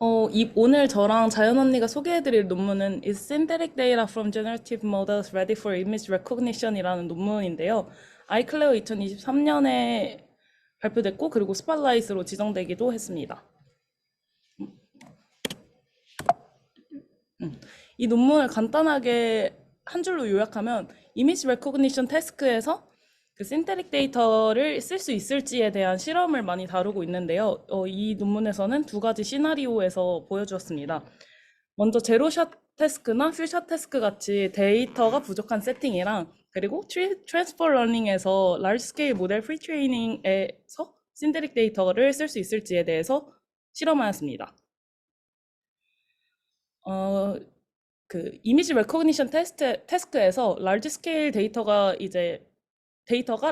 오늘 저랑 자연 언니가 소개해드릴 논문은 Is Synthetic Data from Generative Models Ready for Image Recognition이라는 논문인데요. 아이클레어 2023년에 발표됐고, 그리고 스팟라이트로 지정되기도 했습니다. 이 논문을 간단하게 한 줄로 요약하면 이미지 레코그니션 태스크에서 그 신테릭 데이터를 쓸 수 있을지에 대한 실험을 많이 다루고 있는데요. 이 논문에서는 두 가지 시나리오에서 보여주었습니다. 먼저 제로샷 태스크나 퓨샷 태스크 같이 데이터가 부족한 세팅이랑, 그리고 트랜스퍼 러닝에서 라지 스케일 모델 프리 트레이닝에서 신테릭 데이터를 쓸 수 있을지에 대해서 실험하였습니다. 어, 그 이미지 레코그니션 태스크에서 라지 스케일 데이터가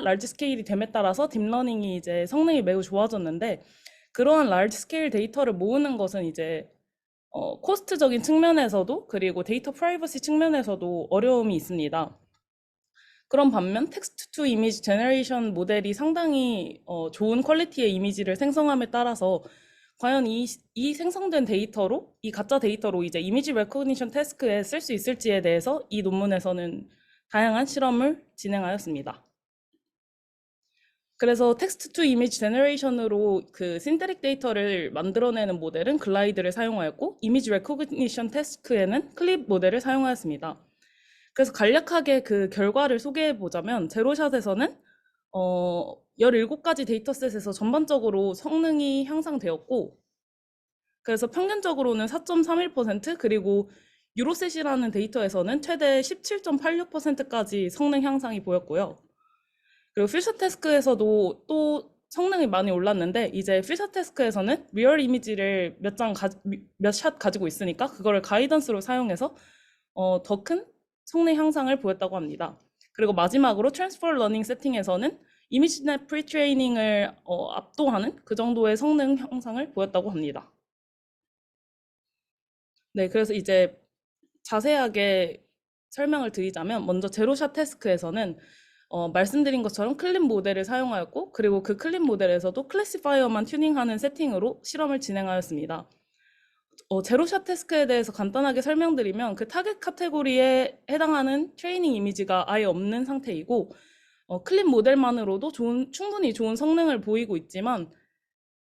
라지 스케일이 됨에 따라서 딥러닝이 이제 성능이 매우 좋아졌는데, 그러한 라지 스케일 데이터를 모으는 것은 이제 코스트적인 측면에서도, 그리고 데이터 프라이버시 측면에서도 어려움이 있습니다. 그런 반면 텍스트 투 이미지 제너레이션 모델이 상당히 좋은 퀄리티의 이미지를 생성함에 따라서 과연 이 생성된 데이터로, 이 가짜 데이터로 이제 이미지 레코그니션 태스크에 쓸 수 있을지에 대해서 이 논문에서는 다양한 실험을 진행하였습니다. 그래서 텍스트 투 이미지 제너레이션으로 그 신테릭 데이터를 만들어내는 모델은 글라이드를 사용하였고, 이미지 레코그니션 태스크에는 클립 모델을 사용하였습니다. 그래서 간략하게 그 결과를 소개해 보자면, 제로샷에서는 17가지 데이터셋에서 전반적으로 성능이 향상되었고, 그래서 평균적으로는 4.31%, 그리고 유로셋이라는 데이터에서는 최대 17.86%까지 성능 향상이 보였고요. 그리고 퓨처 태스크에서도 또 성능이 많이 올랐는데, 이제 퓨처 태스크에서는 리얼 이미지를 몇 샷 가지고 있으니까 그거를 가이던스로 사용해서 더 큰 성능 향상을 보였다고 합니다. 그리고 마지막으로 트랜스퍼 러닝 세팅에서는 이미지넷 프리트레이닝을 압도하는 그 정도의 성능 향상을 보였다고 합니다. 네, 그래서 이제 자세하게 설명을 드리자면, 먼저 제로샷 태스크에서는 말씀드린 것처럼 클립 모델을 사용하였고, 그리고 그 클립 모델에서도 클래시파이어만 튜닝하는 세팅으로 실험을 진행하였습니다. 제로샷 태스크에 대해서 간단하게 설명드리면, 그 타겟 카테고리에 해당하는 트레이닝 이미지가 아예 없는 상태이고, 클립 모델만으로도 충분히 좋은 성능을 보이고 있지만,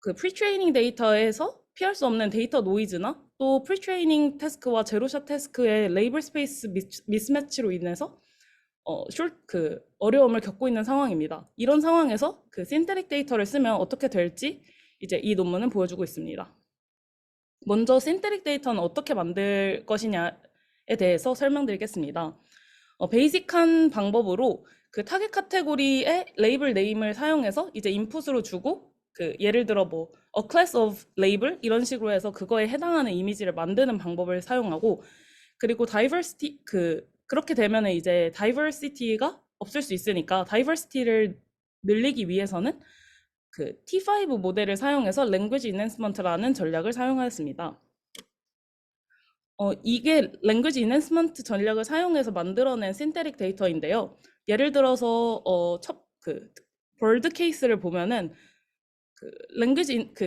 그 프리트레이닝 데이터에서 피할 수 없는 데이터 노이즈나, 또 프리트레이닝 태스크와 제로샷 태스크의 레이블 스페이스 미스매치로 인해서 어려움을 겪고 있는 상황입니다. 이런 상황에서 그 신테릭 데이터를 쓰면 어떻게 될지 이제 이 논문은 보여주고 있습니다. 먼저 신테릭 데이터는 어떻게 만들 것이냐에 대해서 설명드리겠습니다. 베이직한 방법으로 그 타겟 카테고리의 레이블 네임을 사용해서 이제 인풋으로 주고, 그 예를 들어 뭐 a class of label 이런 식으로 해서 그거에 해당하는 이미지를 만드는 방법을 사용하고, 그리고 diversity 그렇게 되면은 이제 diversity가 없을 수 있으니까 diversity를 늘리기 위해서는 그 T5 모델을 사용해서 language enhancement라는 전략을 사용하였습니다. 이게 language enhancement 전략을 사용해서 만들어낸 신테릭 데이터인데요. 예를 들어서 bird 케이스를 보면은 그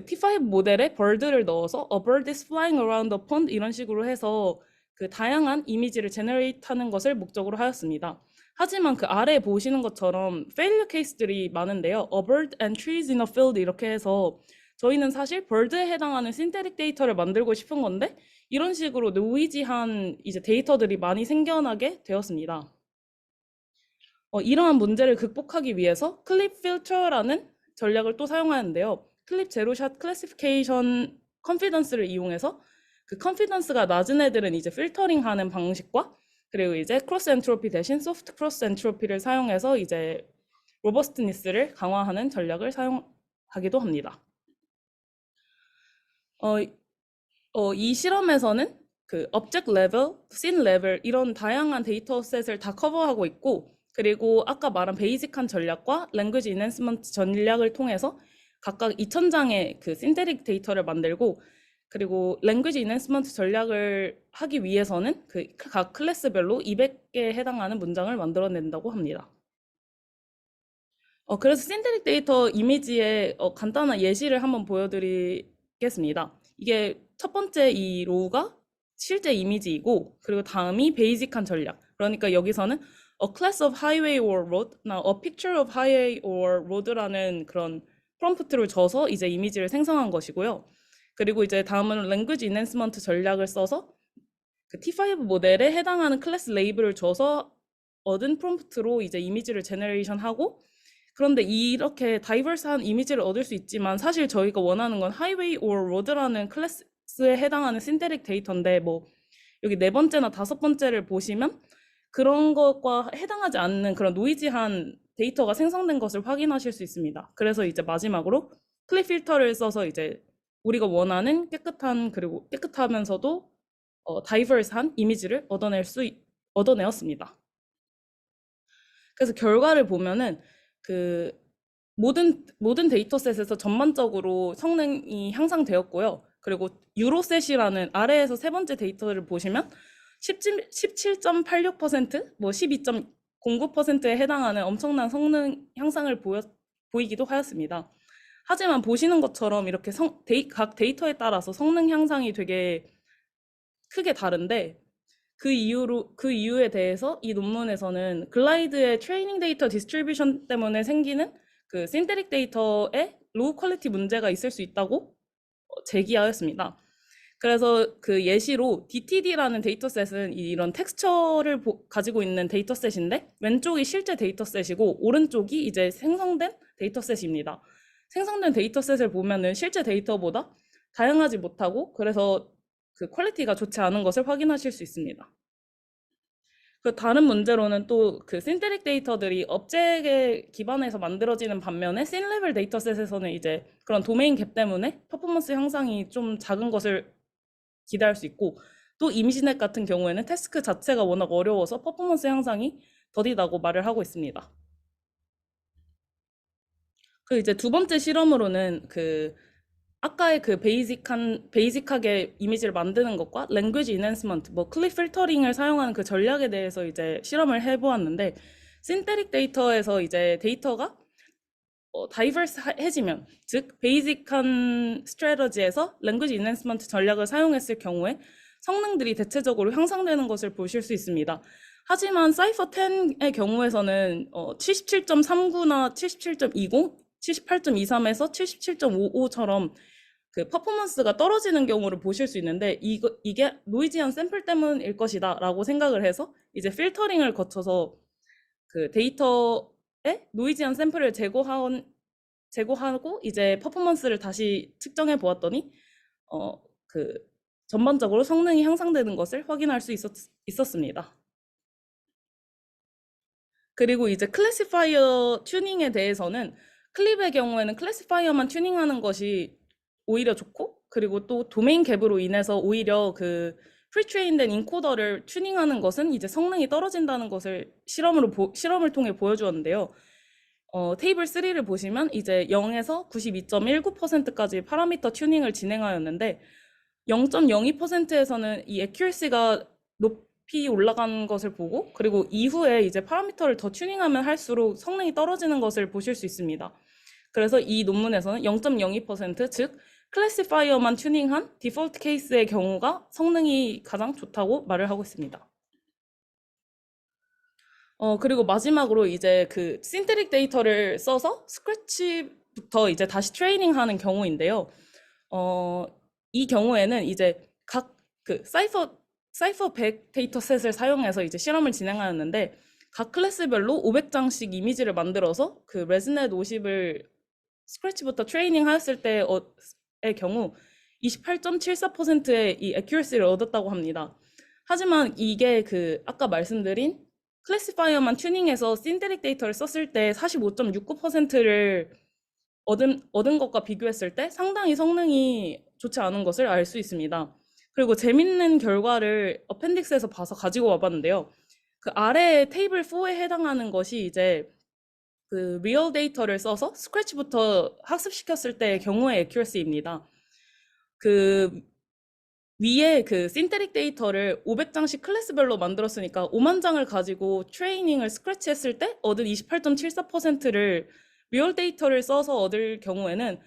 T5 모델에 bird를 넣어서 a bird is flying around the pond 이런 식으로 해서 그 다양한 이미지를 제너레이트 하는 것을 목적으로 하였습니다. 하지만 그 아래에 보시는 것처럼 failure 케이스들이 많은데요. A bird and trees in a field 이렇게 해서 저희는 사실 bird에 해당하는 신테릭 데이터를 만들고 싶은 건데, 이런 식으로 노이지한 이제 데이터들이 많이 생겨나게 되었습니다. 이러한 문제를 극복하기 위해서 클립 필터라는 전략을 또 사용하는데요. 클립 제로샷 클래시피케이션 컨피던스를 이용해서 그 컨피던스가 낮은 애들은 이제 필터링하는 방식과, 그리고 이제 크로스 엔트로피 대신 소프트 크로스 엔트로피를 사용해서 이제 로버스트니스를 강화하는 전략을 사용하기도 합니다. 이 실험에서는 그 object level, scene level 이런 다양한 데이터셋을 다 커버하고 있고, 그리고 아까 말한 베이직한 전략과 language enhancement 전략을 통해서 각각 2000장의 그 신테릭 데이터를 만들고, 그리고 language enhancement 전략을 하기 위해서는 그 각 클래스별로 200개에 해당하는 문장을 만들어낸다고 합니다. 그래서 신테릭 데이터 이미지의 간단한 예시를 한번 보여드리겠습니다. 이게 첫 번째 이 로우가 실제 이미지이고, 그리고 다음이 베이직한 전략. 그러니까 여기서는 a class of highway or road, 나 a picture of highway or road라는 그런 프롬프트를 줘서 이제 이미지를 생성한 것이고요. 그리고 이제 다음은 language enhancement 전략을 써서 그 T5 모델에 해당하는 클래스 레이블을 줘서 얻은 프롬프트로 이제 이미지를 제너레이션하고, 그런데 이렇게 다이버스한 이미지를 얻을 수 있지만 사실 저희가 원하는 건 highway or road라는 클래스에 해당하는 신테릭 데이터인데, 뭐 여기 네 번째나 다섯 번째를 보시면 그런 것과 해당하지 않는 그런 노이지한 데이터가 생성된 것을 확인하실 수 있습니다. 그래서 이제 마지막으로 클립 필터를 써서 이제 우리가 원하는 깨끗한, 그리고 깨끗하면서도 다이버스한 이미지를 얻어내었습니다. 그래서 결과를 보면은 그 모든 데이터셋에서 전반적으로 성능이 향상되었고요. 그리고 유로셋이라는 아래에서 세 번째 데이터를 보시면 17.86%, 뭐 12.09%에 해당하는 엄청난 성능 향상을 보이기도 하였습니다. 하지만 보시는 것처럼 이렇게 각 데이터에 따라서 성능 향상이 되게 크게 다른데, 그 이유에 대해서 이 논문에서는 글라이드의 트레이닝 데이터 디스트리뷰션 때문에 생기는 그 신테릭 데이터에 로우 퀄리티 문제가 있을 수 있다고 제기하였습니다. 그래서 그 예시로 DTD라는 데이터셋은 이런 텍스처를 가지고 있는 데이터셋인데, 왼쪽이 실제 데이터셋이고 오른쪽이 이제 생성된 데이터셋입니다. 생성된 데이터셋을 보면은 실제 데이터보다 다양하지 못하고, 그래서 그 퀄리티가 좋지 않은 것을 확인하실 수 있습니다. 그 다른 문제로는 또 그 신테릭 데이터들이 업젝에 기반해서 만들어지는 반면에 신 레벨 데이터셋에서는 이제 그런 도메인 갭 때문에 퍼포먼스 향상이 좀 작은 것을 기대할 수 있고, 또 이미지넷 같은 경우에는 태스크 자체가 워낙 어려워서 퍼포먼스 향상이 더디다고 말을 하고 있습니다. 그 이제 두 번째 실험으로는 그 아까의 그 베이직하게 이미지를 만드는 것과 랭귀지 이넨스먼트, 뭐 클립 필터링을 사용하는 그 전략에 대해서 이제 실험을 해보았는데, 신테릭 데이터에서 이제 데이터가 다이버스해지면, 즉 베이직한 스트래터지에서 랭귀지 이넨스먼트 전략을 사용했을 경우에 성능들이 대체적으로 향상되는 것을 보실 수 있습니다. 하지만 사이퍼 10의 경우에서는 77.39나 77.20, 78.23에서 77.55처럼 그 퍼포먼스가 떨어지는 경우를 보실 수 있는데, 이게 노이지한 샘플 때문일 것이다 라고 생각을 해서 이제 필터링을 거쳐서 그 데이터에 노이지한 샘플을 제거하고 이제 퍼포먼스를 다시 측정해 보았더니 그 전반적으로 성능이 향상되는 것을 확인할 수 있었습니다. 그리고 이제 클래시파이어 튜닝에 대해서는 클립의 경우에는 클래시파이어만 튜닝하는 것이 오히려 좋고, 그리고 또 도메인 갭으로 인해서 오히려 그 프리트레인된 인코더를 튜닝하는 것은 이제 성능이 떨어진다는 것을 실험을 통해 보여주었는데요. 테이블 3를 보시면 이제 0에서 92.19%까지 파라미터 튜닝을 진행하였는데, 0.02%에서는 이 애큐러시가 높이 올라간 것을 보고, 그리고 이후에 이제 파라미터를 더 튜닝하면 할수록 성능이 떨어지는 것을 보실 수 있습니다. 그래서 이 논문에서는 0.02%, 즉 클래시파이어만 튜닝한 디폴트 케이스의 경우가 성능이 가장 좋다고 말을 하고 있습니다. 그리고 마지막으로 이제 그 신테릭 데이터를 써서 스크래치부터 이제 다시 트레이닝하는 경우인데요. 이 경우에는 이제 각 그 사이퍼 100 데이터셋을 사용해서 이제 실험을 진행하였는데, 각 클래스별로 500장씩 이미지를 만들어서 그 레즈넷 50을 스크래치부터 트레이닝 하였을 때의 경우 28.74%의 이 애큐러시를 얻었다고 합니다. 하지만 이게 그 아까 말씀드린 클래시파이어만 튜닝해서 신테릭 데이터를 썼을 때 45.69%를 얻은 것과 비교했을 때 상당히 성능이 좋지 않은 것을 알 수 있습니다. 그리고 재밌는 결과를 어펜딕스에서 봐서 가지고 와봤는데요. 그 아래 테이블 4에 해당하는 것이 이제 그 리얼 데이터를 써서 스크래치부터 학습시켰을 때의 경우의 애큐러시입니다. 그 위에 그 신테릭 데이터를 500장씩 클래스별로 만들었으니까 5만 장을 가지고 트레이닝을 스크래치 했을 때 얻은 28.74%를 리얼 데이터를 써서 얻을 경우에는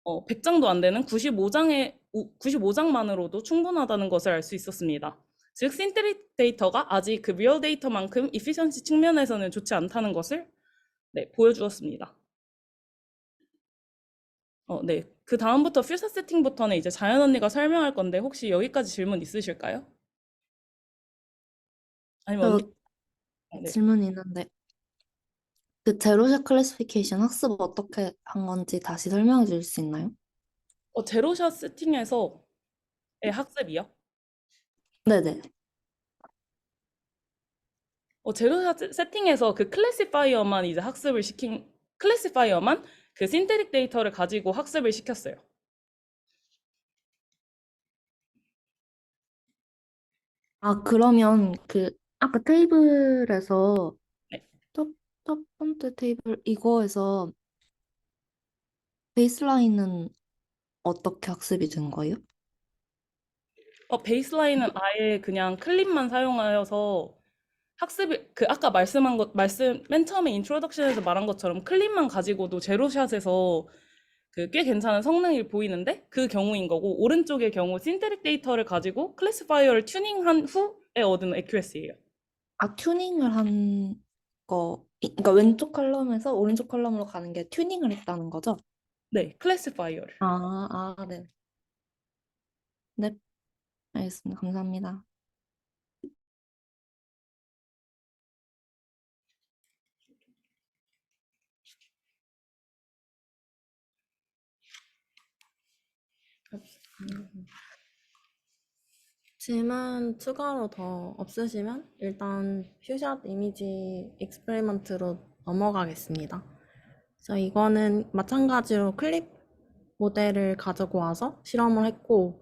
100장도 안 되는 95장만으로도 충분하다는 것을 알 수 있었습니다. 즉, 신테릭 데이터가 아직 그 리얼 데이터만큼 이피션시 측면에서는 좋지 않다는 것을 네, 보여주었습니다. 네. 그 다음부터 퓨처 세팅부터는 이제 자연 언니가 설명할 건데 혹시 여기까지 질문 있으실까요? 아니면 언니? 저 네. 질문 있는데, 그 제로샷 클래시피케이션 학습 어떻게 한 건지 다시 설명해 주실 수 있나요? 제로샷 세팅에서의 학습이요? 네네. 제로샷 세팅에서 그 클래시파이어만 이제 클래시파이어만 그 신테릭 데이터를 가지고 학습을 시켰어요. 아, 그러면 그, 아까 테이블에서, 네. 첫, 첫 번째 테이블, 이거에서 베이스라인은 어떻게 학습이 된 거예요? 베이스라인은 아예 그냥 클립만 사용하여서 학습이 그 아까 맨 처음에 인트로덕션에서 말한 것처럼 클립만 가지고도 제로샷에서 그 꽤 괜찮은 성능이 보이는데 그 경우인 거고 오른쪽의 경우 신테릭 데이터를 가지고 클래시파이어를 튜닝한 후에 얻은 액큐레시예요. 아, 튜닝을 한 거, 그러니까 왼쪽 컬럼에서 오른쪽 컬럼으로 가는 게 튜닝을 했다는 거죠? 네, 클래시파이어를. 네. 네, 알겠습니다. 감사합니다. 질문 추가로 더 없으시면 일단 퓨샷 이미지 익스페리먼트로 넘어가겠습니다. 그래서 이거는 마찬가지로 클립 모델을 가지고 와서 실험을 했고,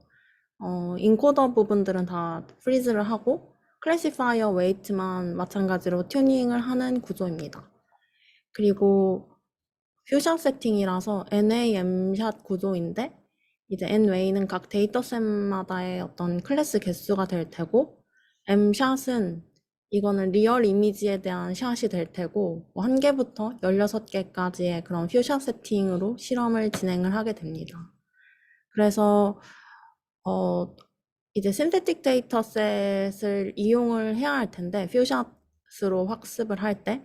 인코더 부분들은 다 프리즈를 하고, 클래시파이어 웨이트만 마찬가지로 튜닝을 하는 구조입니다. 그리고 퓨전 세팅이라서 NAM샷 구조인데 이제 N웨이는 각 데이터셋마다의 어떤 클래스 개수가 될 테고 M샷은 이거는 리얼 이미지에 대한 샷이 될 테고 뭐 1개부터 16개까지의 그런 퓨전 세팅으로 실험을 진행을 하게 됩니다. 그래서 어, 이제 신테틱 데이터셋을 이용을 해야 할 텐데 퓨샷으로 학습을 할 때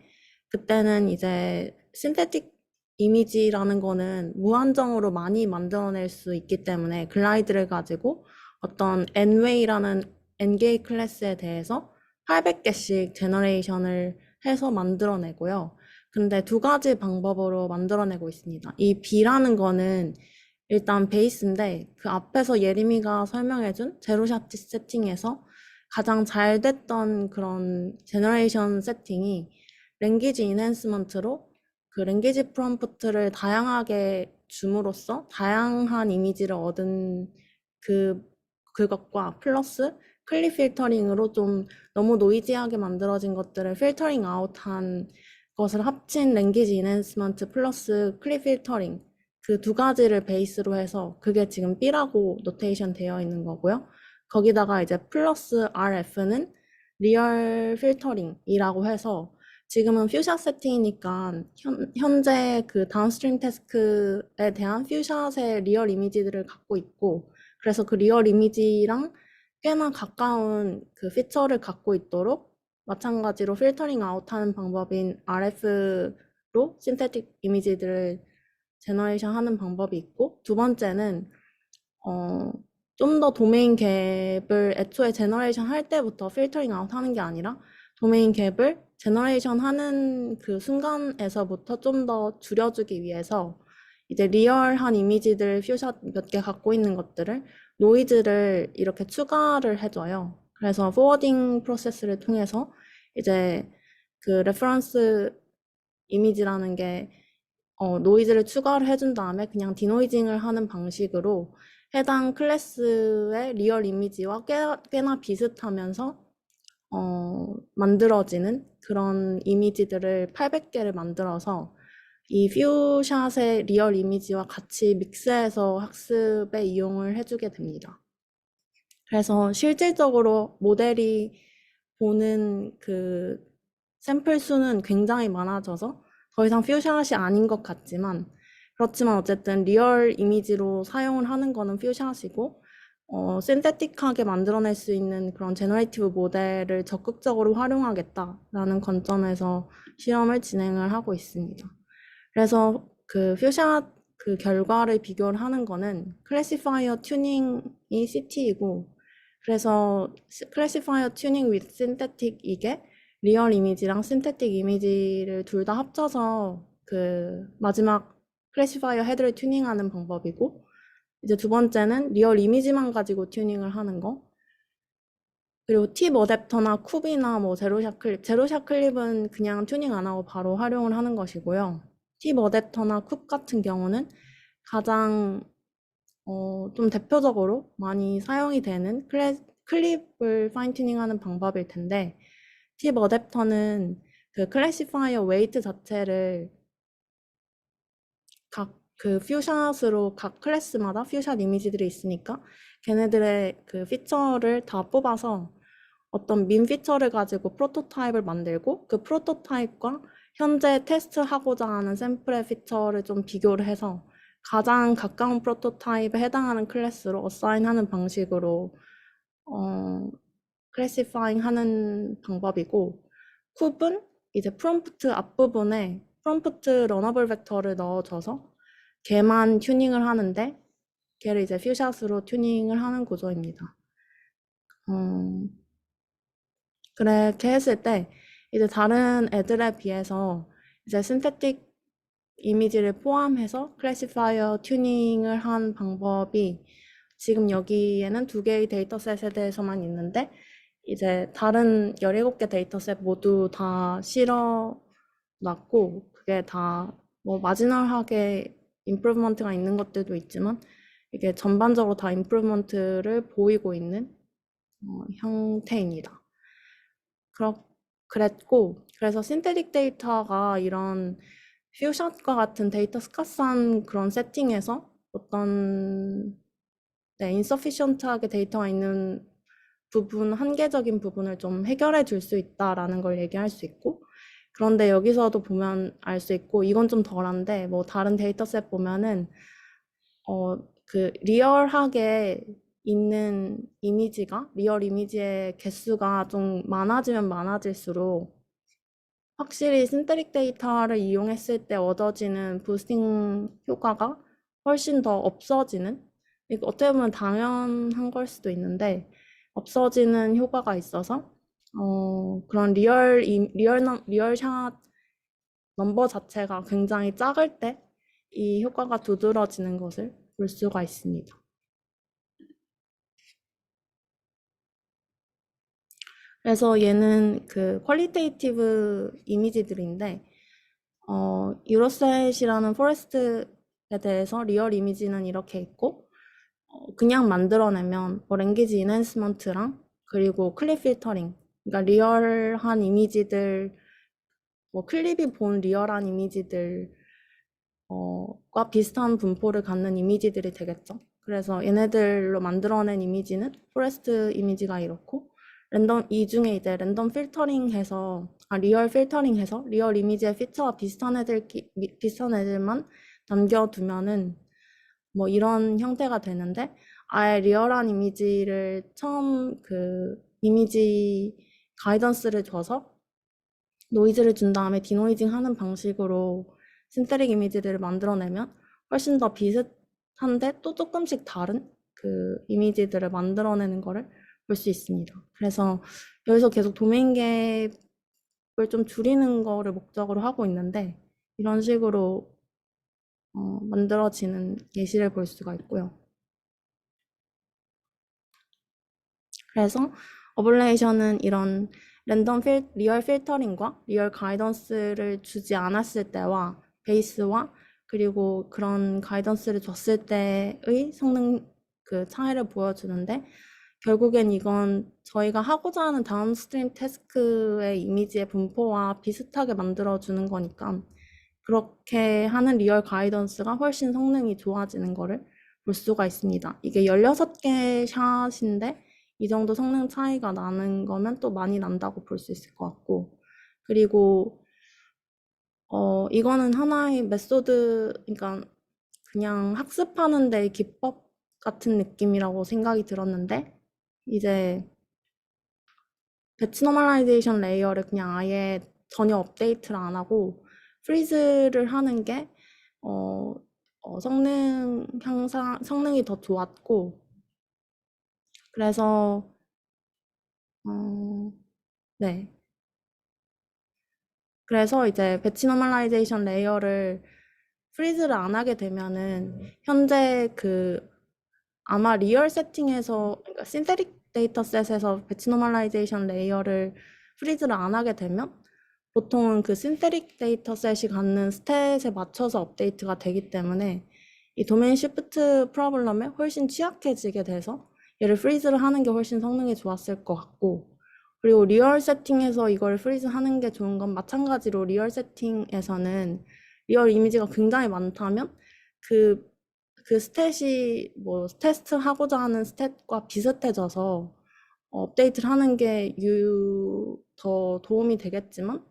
그때는 이제 신테틱 이미지라는 거는 무한정으로 많이 만들어낼 수 있기 때문에 글라이드를 가지고 어떤 nway라는 n개의 클래스에 대해서 800개씩 제너레이션을 해서 만들어내고요. 근데 두 가지 방법으로 만들어내고 있습니다. 이 B라는 거는 일단 베이스인데 그 앞에서 예림이가 설명해준 제로샷 세팅에서 가장 잘 됐던 그런 제너레이션 세팅이 랭귀지 인핸스먼트로 그 랭귀지 프롬프트를 다양하게 줌으로써 다양한 이미지를 얻은 그 그것과 플러스 클립 필터링으로 좀 너무 노이지하게 만들어진 것들을 필터링 아웃한 것을 합친 랭귀지 인핸스먼트 플러스 클립 필터링 그 두 가지를 베이스로 해서 그게 지금 B라고 노테이션 되어 있는 거고요. 거기다가 이제 플러스 RF는 리얼 필터링이라고 해서 지금은 퓨샷 세팅이니까 현재 그 다운스트림 태스크에 대한 퓨샷의 리얼 이미지들을 갖고 있고 그래서 그 리얼 이미지랑 꽤나 가까운 그 피처를 갖고 있도록 마찬가지로 필터링 아웃하는 방법인 RF로 신테틱 이미지들을 제너레이션 하는 방법이 있고 두 번째는 좀 더 도메인 갭을 애초에 제너레이션 할 때부터 필터링 아웃 하는 게 아니라 도메인 갭을 제너레이션 하는 그 순간에서부터 좀 더 줄여주기 위해서 이제 리얼한 이미지들 퓨샷 몇 개 갖고 있는 것들을 노이즈를 이렇게 추가를 해줘요. 그래서 포워딩 프로세스를 통해서 이제 그 레퍼런스 이미지라는 게 노이즈를 추가를 해준 다음에 그냥 디노이징을 하는 방식으로 해당 클래스의 리얼 이미지와 꽤나 비슷하면서 만들어지는 그런 이미지들을 800개를 만들어서 이 퓨샷의 리얼 이미지와 같이 믹스해서 학습에 이용을 해주게 됩니다. 그래서 실질적으로 모델이 보는 그 샘플 수는 굉장히 많아져서 더 이상 퓨샷이 아닌 것 같지만 그렇지만 어쨌든 리얼 이미지로 사용을 하는 거는 퓨샷이고, 신테틱하게 만들어낼 수 있는 그런 제너레이티브 모델을 적극적으로 활용하겠다라는 관점에서 실험을 진행을 하고 있습니다. 그래서 그 퓨샷 그 결과를 비교를 하는 거는 클래시파이어 튜닝이 CT이고, 그래서 클래시파이어 튜닝 with synthetic 이게 리얼 이미지랑 신테틱 이미지를 둘 다 합쳐서 그 마지막 클래시파이어 헤드를 튜닝하는 방법이고, 이제 두 번째는 리얼 이미지만 가지고 튜닝을 하는 거. 그리고 팁 어댑터나 쿱이나 뭐 제로샷 클립. 제로샷 클립은 그냥 튜닝 안 하고 바로 활용을 하는 것이고요. 팁 어댑터나 쿱 같은 경우는 가장 좀 대표적으로 많이 사용이 되는 클립을 파인 튜닝하는 방법일 텐데, 팁 어댑터는 그 클래시파이어 웨이트 자체를 각 그 퓨샷으로 각 클래스마다 퓨샷 이미지들이 있으니까 걔네들의 그 피처를 다 뽑아서 어떤 민 피처를 가지고 프로토타입을 만들고, 그 프로토타입과 현재 테스트하고자 하는 샘플의 피처를 좀 비교를 해서 가장 가까운 프로토타입에 해당하는 클래스로 어사인하는 방식으로 클래시파잉 하는 방법이고, 쿱은 이제 프롬프트 앞부분에 프롬프트 러너블 벡터를 넣어줘서 걔만 튜닝을 하는데, 걔를 이제 퓨샷으로 튜닝을 하는 구조입니다. 그렇게 했을 때 이제 다른 애들에 비해서 이제 신테틱 이미지를 포함해서 클래시파이어 튜닝을 한 방법이 지금 여기에는 두 개의 데이터셋에 대해서만 있는데, 이제 다른 17개 데이터셋 모두 다 실어놨고, 그게 다 뭐 마지널하게 임프루브먼트가 있는 것들도 있지만 이게 전반적으로 다 임프루브먼트를 보이고 있는 형태입니다. 그래서 신테틱 데이터가 이런 퓨샷과 같은 데이터 스카스한 그런 세팅에서 어떤 insufficient하게 데이터가 있는 부분, 한계적인 부분을 좀 해결해 줄 수 있다라는 걸 얘기할 수 있고, 그런데 여기서도 보면 알 수 있고, 이건 좀 덜한데, 뭐 다른 데이터셋 보면은 그 리얼하게 있는 이미지가, 리얼 이미지의 개수가 좀 많아지면 많아질수록 확실히 신테릭 데이터를 이용했을 때 얻어지는 부스팅 효과가 훨씬 더 없어지는, 이거 어떻게 보면 당연한 걸 수도 있는데 없어지는 효과가 있어서 그런 리얼샷 넘버 자체가 굉장히 작을 때 이 효과가 두드러지는 것을 볼 수가 있습니다. 그래서 얘는 그 퀄리테이티브 이미지들인데, 유로셋이라는 포레스트에 대해서 리얼 이미지는 이렇게 있고, 그냥 만들어내면 뭐 랭귀지 인핸스먼트랑 그리고 클립 필터링, 그러니까 리얼한 이미지들, 뭐 클립이 본 리얼한 이미지들 과 비슷한 분포를 갖는 이미지들이 되겠죠. 그래서 얘네들로 만들어낸 이미지는 포레스트 이미지가 이렇고, 이 중에 이제 랜덤 필터링해서 리얼 필터링해서 리얼 이미지의 피처와 비슷한 애들만 남겨두면은 뭐 이런 형태가 되는데, 아예 리얼한 이미지를 처음 그 이미지 가이던스를 줘서 노이즈를 준 다음에 디노이징 하는 방식으로 신테릭 이미지들을 만들어내면 훨씬 더 비슷한데 또 조금씩 다른 그 이미지들을 만들어내는 거를 볼 수 있습니다. 그래서 여기서 계속 도메인 갭을 좀 줄이는 거를 목적으로 하고 있는데, 이런 식으로 만들어지는 예시를 볼 수가 있고요. 그래서 어블레이션은 이런 리얼 필터링과 리얼 가이던스를 주지 않았을 때와 베이스와 그리고 그런 가이던스를 줬을 때의 성능 그 차이를 보여주는데, 결국엔 이건 저희가 하고자 하는 다운스트림 태스크의 이미지의 분포와 비슷하게 만들어주는 거니까 그렇게 하는 리얼 가이던스가 훨씬 성능이 좋아지는 거를 볼 수가 있습니다. 이게 16개 샷인데 이 정도 성능 차이가 나는 거면 또 많이 난다고 볼 수 있을 것 같고, 그리고 이거는 하나의 메소드, 그러니까 그냥 학습하는 데 기법 같은 느낌이라고 생각이 들었는데 이제 배치 노멀라이제이션 레이어를 그냥 아예 전혀 업데이트를 안 하고 프리즈를 하는 게 성능이 더 좋았고 그래서 네. 그래서 이제 배치 노멀라이제이션 레이어를 프리즈를 안 하게 되면은 현재 아마 리얼 세팅에서 그러니까 신테릭 데이터셋에서 배치 노멀라이제이션 레이어를 프리즈를 안 하게 되면 보통은 그 신테릭 데이터셋이 갖는 스탯에 맞춰서 업데이트가 되기 때문에 이 도메인 시프트 프로블럼에 훨씬 취약해지게 돼서 얘를 프리즈를 하는 게 훨씬 성능이 좋았을 것 같고 그리고 리얼 세팅에서 이걸 프리즈 하는 게 좋은 건 마찬가지로 리얼 세팅에서는 리얼 이미지가 굉장히 많다면 그 스탯이 뭐 테스트 하고자 하는 스탯과 비슷해져서 업데이트를 하는 게 더 도움이 되겠지만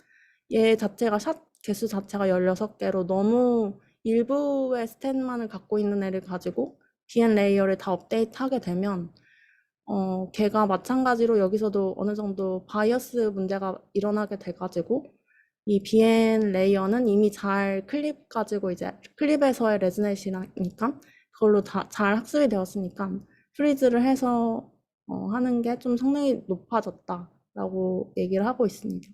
얘 자체가 샷 개수 자체가 16개로 너무 일부의 스탯만을 갖고 있는 애를 가지고 BN 레이어를 다 업데이트하게 되면 걔가 마찬가지로 여기서도 어느 정도 바이어스 문제가 일어나게 돼가지고 이 BN 레이어는 이미 잘 클립 가지고 이제 클립에서의 레즈넷이니까 그걸로 다 잘 학습이 되었으니까 프리즈를 해서 하는 게 좀 성능이 높아졌다라고 얘기를 하고 있습니다.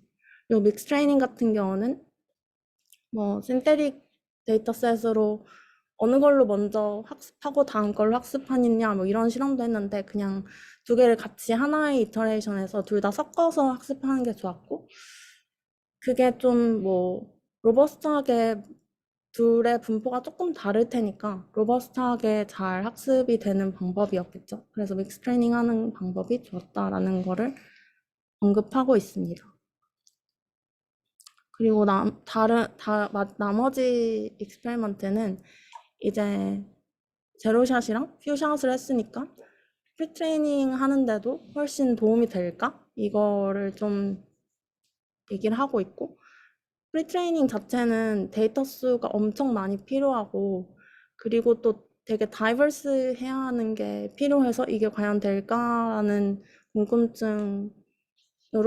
그리고 믹스 트레이닝 같은 경우는 뭐 신테릭 데이터셋으로 어느 걸로 먼저 학습하고 다음 걸로 학습하느냐 뭐 이런 실험도 했는데 그냥 두 개를 같이 하나의 이터레이션에서 둘 다 섞어서 학습하는 게 좋았고 그게 좀 뭐 로버스트하게 둘의 분포가 조금 다를 테니까 로버스트하게 잘 학습이 되는 방법이었겠죠. 그래서 믹스 트레이닝 하는 방법이 좋았다라는 거를 언급하고 있습니다. 그리고 나머지 익스페리먼트는 이제 제로샷이랑 퓨샷을 했으니까 프리트레이닝 하는데도 훨씬 도움이 될까? 이거를 좀 얘기를 하고 있고 프리트레이닝 자체는 데이터 수가 엄청 많이 필요하고 그리고 또 되게 다이버스 해야 하는 게 필요해서 이게 과연 될까라는 궁금증으로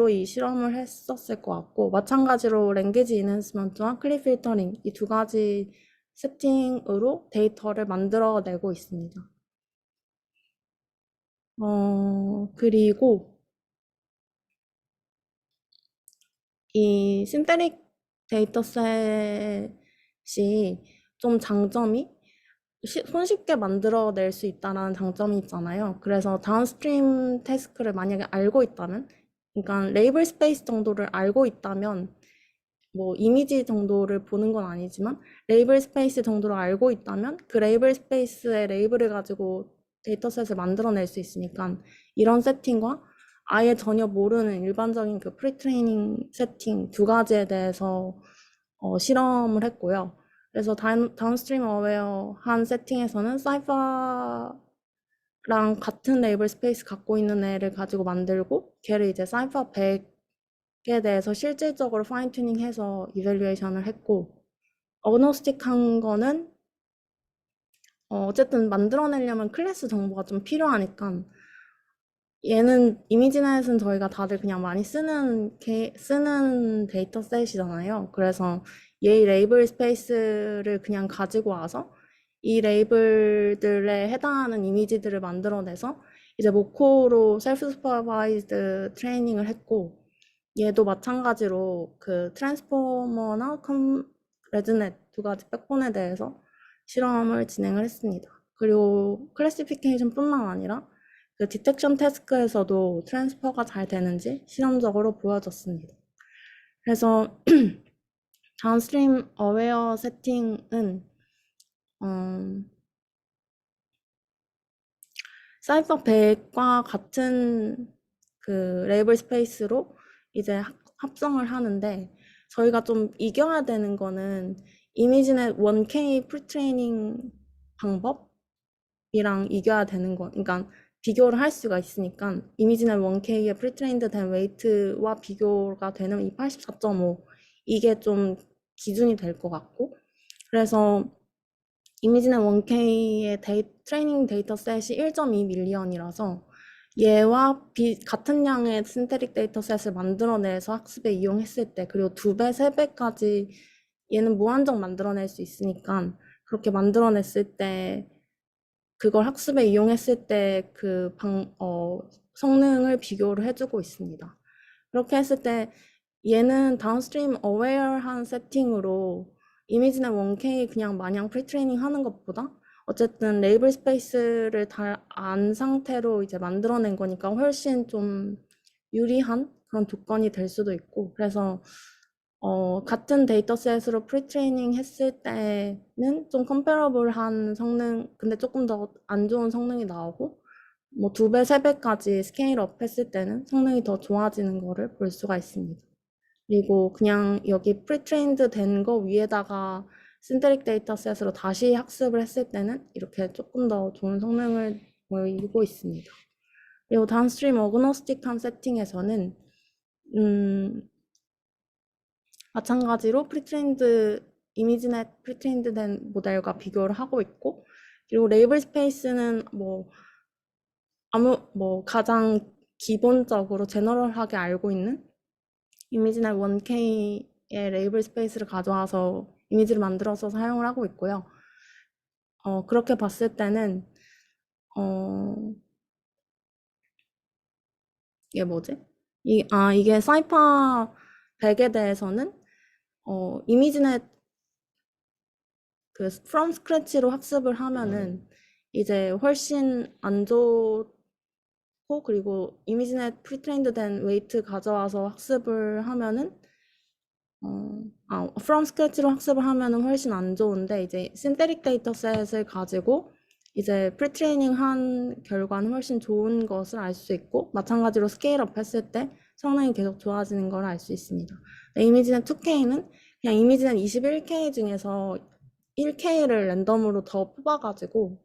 이 실험을 했었을 것 같고 마찬가지로 랭귀지 인핸스먼트와 클립 필터링 이 두 가지 세팅으로 데이터를 만들어내고 있습니다. 그리고 이 신테릭 데이터셋이 좀 장점이 손쉽게 만들어낼 수 있다는 장점이 있잖아요. 그래서 다운스트림 태스크를 만약에 알고 있다면, 그러니까 레이블 스페이스 정도를 알고 있다면, 뭐 이미지 정도를 보는 건 아니지만 레이블 스페이스 정도를 알고 있다면 그 레이블 스페이스의 레이블을 가지고 데이터셋을 만들어낼 수 있으니까 이런 세팅과 아예 전혀 모르는 일반적인 그 프리트레이닝 세팅 두 가지에 대해서 실험을 했고요. 그래서 다운스트림 어웨어한 세팅에서는 사이파랑 같은 레이블 스페이스 갖고 있는 애를 가지고 만들고 걔를 이제 사이파 100에 대해서 실질적으로 파인 튜닝해서 이밸류에이션을 했고 어그노스틱한 거는 어쨌든 만들어내려면 클래스 정보가 좀 필요하니까 얘는 이미지넷은 저희가 다들 그냥 많이 쓰는 데이터셋이잖아요. 그래서 얘 레이블 스페이스를 그냥 가지고 와서 이 레이블들에 해당하는 이미지들을 만들어내서 이제 모코로 셀프 슈퍼바이즈드 트레이닝을 했고 얘도 마찬가지로 그 트랜스포머나 레즈넷 두 가지 백본에 대해서 실험을 진행을 했습니다. 그리고 클래시피케이션뿐만 아니라 그 디텍션 태스크에서도 트랜스퍼가 잘 되는지 실험적으로 보여졌습니다. 그래서 다운스트림 어웨어 세팅은 사이퍼 100과 같은 그 레이블 스페이스로 이제 합성을 하는데 저희가 좀 이겨야 되는 거는 이미지넷 1K 프리트레이닝 방법이랑 이겨야 되는 거. 그러니까 비교를 할 수가 있으니까 이미지넷 1K의 프리트레인드 된 웨이트와 비교가 되는 이 84.5 이게 좀 기준이 될 것 같고 그래서 이미지넷 1K의 트레이닝 데이터셋이 1.2 밀리언이라서 얘와 같은 양의 신테릭 데이터셋을 만들어내서 학습에 이용했을 때, 그리고 2배, 3배까지 얘는 무한정 만들어낼 수 있으니까 그렇게 만들어냈을 때 그걸 학습에 이용했을 때 성능을 비교를 해주고 있습니다. 그렇게 했을 때 얘는 다운스트림 어웨어한 세팅으로 이미지넷 1K 그냥 마냥 프리트레이닝 하는 것보다 어쨌든 레이블 스페이스를 다 안 상태로 이제 만들어낸 거니까 훨씬 좀 유리한 그런 조건이 될 수도 있고, 그래서 같은 데이터셋으로 프리트레이닝 했을 때는 좀 컴패러블한 성능, 근데 조금 더 안 좋은 성능이 나오고, 뭐 2배, 3배까지 스케일업 했을 때는 성능이 더 좋아지는 거를 볼 수가 있습니다. 그리고 그냥 여기 프리트레인드 된 거 위에다가 신테릭 데이터셋으로 다시 학습을 했을 때는 이렇게 조금 더 좋은 성능을 보이고 있습니다. 그리고 다운스트림 어그노스틱한 세팅에서는 마찬가지로 이미지넷 프리트레인드 된 모델과 비교를 하고 있고, 그리고 레이블 스페이스는 가장 기본적으로 제너럴하게 알고 있는 이미지넷 1K의 레이블 스페이스를 가져와서 이미지를 만들어서 사용을 하고 있고요. 그렇게 봤을 때는 이게 뭐지? 이게 사이파 100에 대해서는 이미지넷 from scratch로 학습을 하면은 이제 훨씬 안 좋고, 그리고 이미지넷 프리트레인드 된 웨이트 가져와서 학습을 하면은 from scratch로 학습을 하면은 훨씬 안 좋은데, 이제 신테릭 데이터셋을 가지고 이제 프리트레이닝 한 결과는 훨씬 좋은 것을 알 수 있고, 마찬가지로 스케일업 했을 때 성능이 계속 좋아지는 걸 알 수 있습니다. 이미지넷 2K는 그냥 이미지넷 21K 중에서 1K를 랜덤으로 더 뽑아가지고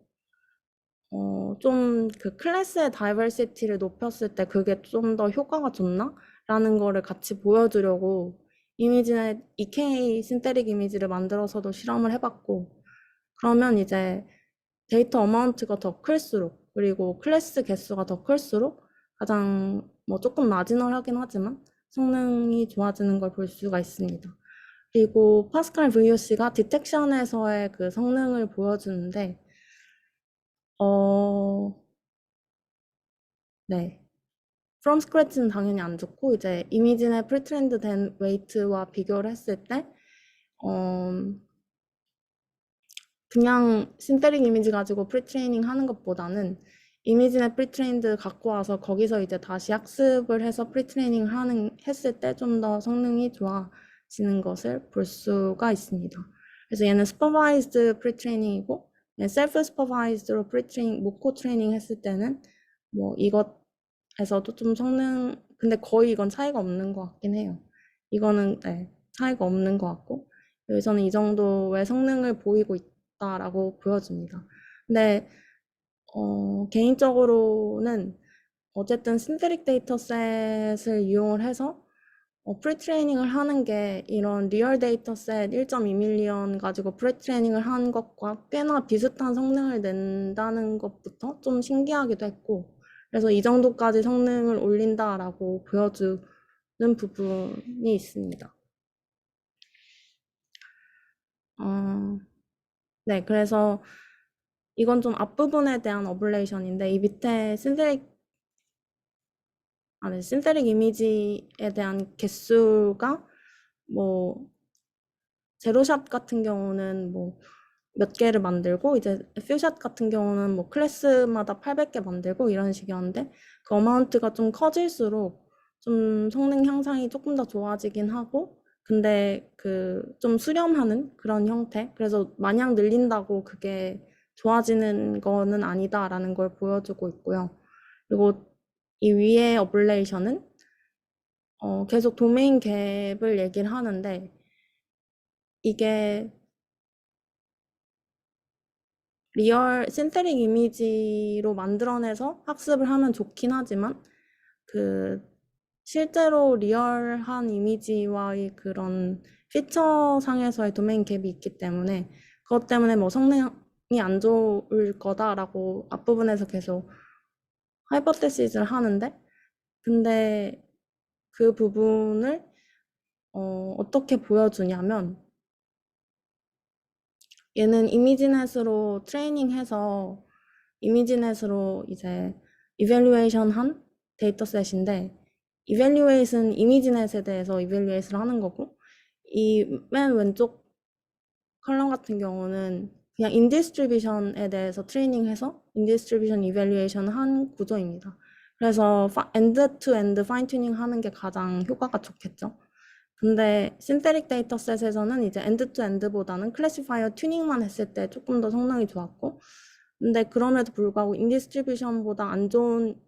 좀 그 클래스의 다이버시티를 높였을 때 그게 좀 더 효과가 좋나? 라는 거를 같이 보여주려고 이미지넷 2K 신테릭 이미지를 만들어서도 실험을 해봤고, 그러면 이제 데이터 어마운트가 더 클수록, 그리고 클래스 개수가 더 클수록 가장 조금 마지널하긴 하지만 성능이 좋아지는 걸 볼 수가 있습니다. 그리고 파스칼 VOC가 디텍션에서의 그 성능을 보여주는데, 네. from scratch는 당연히 안 좋고, 이제 이미지의 프리트렌드 된 웨이트와 비교를 했을 때, 그냥 신테릭 이미지 가지고 프리트레이닝 하는 것보다는 이미지넷 프리트레인드 갖고 와서 거기서 이제 다시 학습을 해서 프리트레이닝 했을 때 좀 더 성능이 좋아지는 것을 볼 수가 있습니다. 그래서 얘는 슈퍼바이즈드 프리트레이닝이고, 셀프 슈퍼바이즈드로 모코 트레이닝 했을 때는 이것에서도 좀 근데 거의 이건 차이가 없는 것 같긴 해요. 이거는 차이가 없는 것 같고, 여기서는 이 정도의 성능을 보이고 있다라고 보여집니다. 근데 개인적으로는 어쨌든 신테릭 데이터셋을 이용을 해서 프리트레이닝을 하는 게 이런 리얼 데이터셋 1.2 밀리언 가지고 프리트레이닝을 한 것과 꽤나 비슷한 성능을 낸다는 것부터 좀 신기하기도 했고, 그래서 이 정도까지 성능을 올린다라고 보여주는 부분이 있습니다. 네, 그래서 이건 좀 앞부분에 대한 어블레이션인데, 이 밑에 신테릭 이미지에 대한 개수가 제로샷 같은 경우는 몇 개를 만들고, 이제 퓨샷 같은 경우는 클래스마다 800개 만들고 이런 식이었는데, 그 어마운트가 좀 커질수록 좀 성능 향상이 조금 더 좋아지긴 하고, 근데 좀 수렴하는 그런 형태, 그래서 마냥 늘린다고 그게 좋아지는 거는 아니다라는 걸 보여주고 있고요. 그리고 이 위에 어블레이션은 계속 도메인 갭을 얘기를 하는데, 이게 리얼 신테릭 이미지로 만들어내서 학습을 하면 좋긴 하지만, 실제로 리얼한 이미지와의 그런 피처 상에서의 도메인 갭이 있기 때문에, 그것 때문에 성능 안 좋을 거다라고 앞부분에서 계속 하이퍼테시스를 하는데, 근데 그 부분을 어떻게 보여주냐면, 얘는 이미지넷으로 트레이닝해서 이미지넷으로 이제 이밸루에이션 한 데이터셋인데, 이밸루에이트는 이미지넷에 대해서 이밸루에이트를 하는 거고, 이 맨 왼쪽 컬럼 같은 경우는 그냥 인디스트리뷰션에 대해서 트레이닝해서 인디스트리뷰션 이밸루에이션 한 구조입니다. 그래서 엔드 투 엔드 파인 튜닝 하는 게 가장 효과가 좋겠죠. 근데 신테릭 데이터셋에서는 이제 엔드 투 엔드보다는 클래시파이어 튜닝만 했을 때 조금 더 성능이 좋았고, 근데 그럼에도 불구하고 인디스트리뷰션보다 안 좋은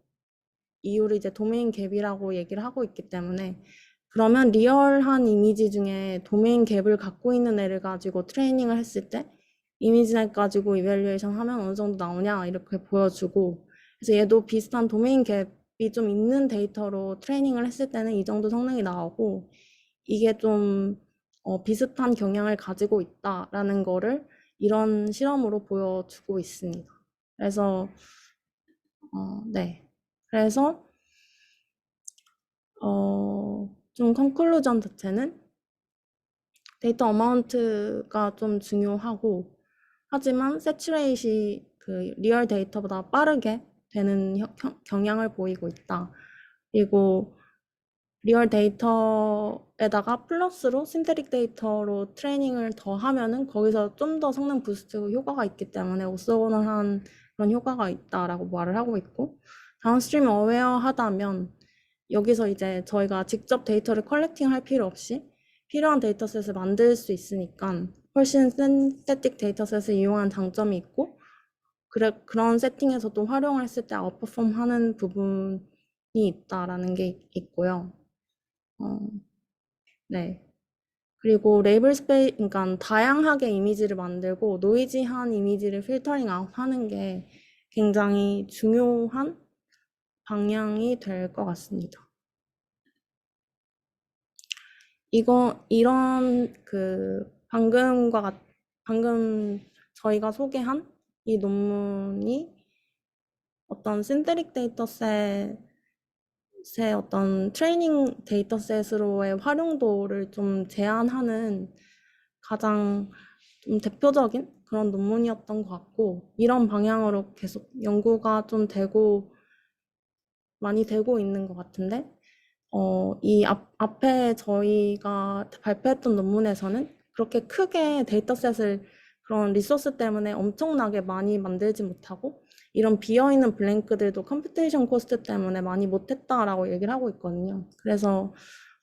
이유를 이제 도메인 갭이라고 얘기를 하고 있기 때문에, 그러면 리얼한 이미지 중에 도메인 갭을 갖고 있는 애를 가지고 트레이닝을 했을 때 이미지넷 가지고 이밸루에이션 하면 어느 정도 나오냐 이렇게 보여주고, 그래서 얘도 비슷한 도메인 갭이 좀 있는 데이터로 트레이닝을 했을 때는 이 정도 성능이 나오고, 이게 좀 비슷한 경향을 가지고 있다라는 거를 이런 실험으로 보여주고 있습니다. 그래서 네. 그래서 좀 컨클루전 자체는 데이터 어마운트가 좀 중요하고, 하지만 세츄레이시 그 리얼 데이터보다 빠르게 되는 경향을 보이고 있다. 그리고 리얼 데이터에다가 플러스로 신테릭 데이터로 트레이닝을 더 하면은 거기서 좀 더 성능 부스트 효과가 있기 때문에 오소원한 그런 효과가 있다라고 말을 하고 있고, 다운스트림 어웨어하다면 여기서 이제 저희가 직접 데이터를 컬렉팅 할 필요 없이 필요한 데이터셋을 만들 수 있으니까 훨씬 신테틱 데이터셋을 이용하는 장점이 있고, 그런 세팅에서 또 활용을 했을 때 아웃퍼폼 하는 부분이 있다라는 게 있고요. 네. 그리고 레이블 그러니까 다양하게 이미지를 만들고 노이지한 이미지를 필터링 아웃 하는 게 굉장히 중요한 방향이 될 것 같습니다. 이런 방금 저희가 소개한 이 논문이 어떤 신테릭 데이터셋의 어떤 트레이닝 데이터셋으로의 활용도를 좀 제한하는 가장 좀 대표적인 그런 논문이었던 것 같고, 이런 방향으로 계속 연구가 좀 많이 되고 있는 것 같은데, 이 앞에 저희가 발표했던 논문에서는 그렇게 크게 데이터셋을 그런 리소스 때문에 엄청나게 많이 만들지 못하고, 이런 비어있는 블랭크들도 컴퓨테이션 코스트 때문에 많이 못했다라고 얘기를 하고 있거든요. 그래서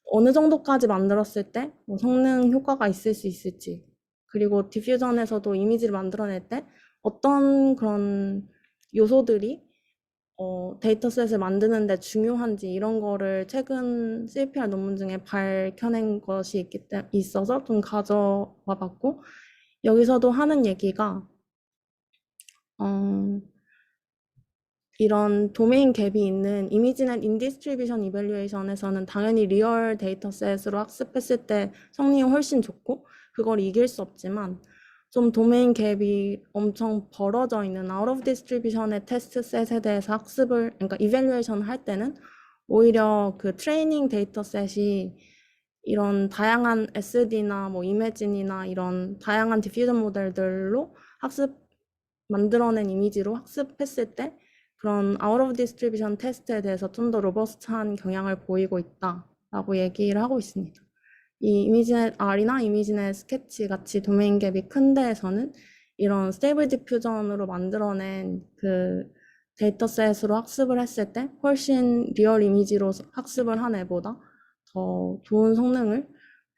어느 정도까지 만들었을 때 뭐 성능 효과가 있을 수 있을지, 그리고 디퓨전에서도 이미지를 만들어낼 때 어떤 그런 요소들이 데이터셋을 만드는데 중요한지, 이런 거를 최근 CPR 논문 중에 밝혀낸 것이 있어서 좀 가져와 봤고, 여기서도 하는 얘기가 이런 도메인 갭이 있는 이미지넷 인디스트리뷰션 이밸루에이션에서는 당연히 리얼 데이터셋으로 학습했을 때 성능이 훨씬 좋고 그걸 이길 수 없지만, 좀 도메인 갭이 엄청 벌어져 있는 아웃 오브 디스트리뷰션의 테스트 셋에 대해서 그러니까 이밸루에이션을 할 때는 오히려 그 트레이닝 데이터셋이 이런 다양한 SD나 뭐 이매진이나 이런 다양한 디퓨전 모델들로 만들어낸 이미지로 학습했을 때 그런 아웃 오브 디스트리뷰션 테스트에 대해서 좀 더 로버스트한 경향을 보이고 있다라고 얘기를 하고 있습니다. 이 이미지넷 R이나 이미지넷 스케치 같이 도메인 갭이 큰 데에서는 이런 스테이블 디퓨전으로 만들어낸 그 데이터셋으로 학습을 했을 때 훨씬 리얼 이미지로 학습을 한 애보다 더 좋은 성능을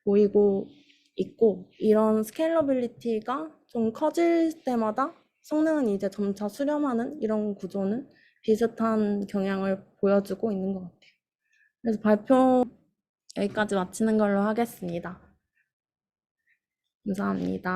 보이고 있고, 이런 스케일러빌리티가 좀 커질 때마다 성능은 이제 점차 수렴하는 이런 구조는 비슷한 경향을 보여주고 있는 것 같아요. 그래서 발표 여기까지 마치는 걸로 하겠습니다. 감사합니다.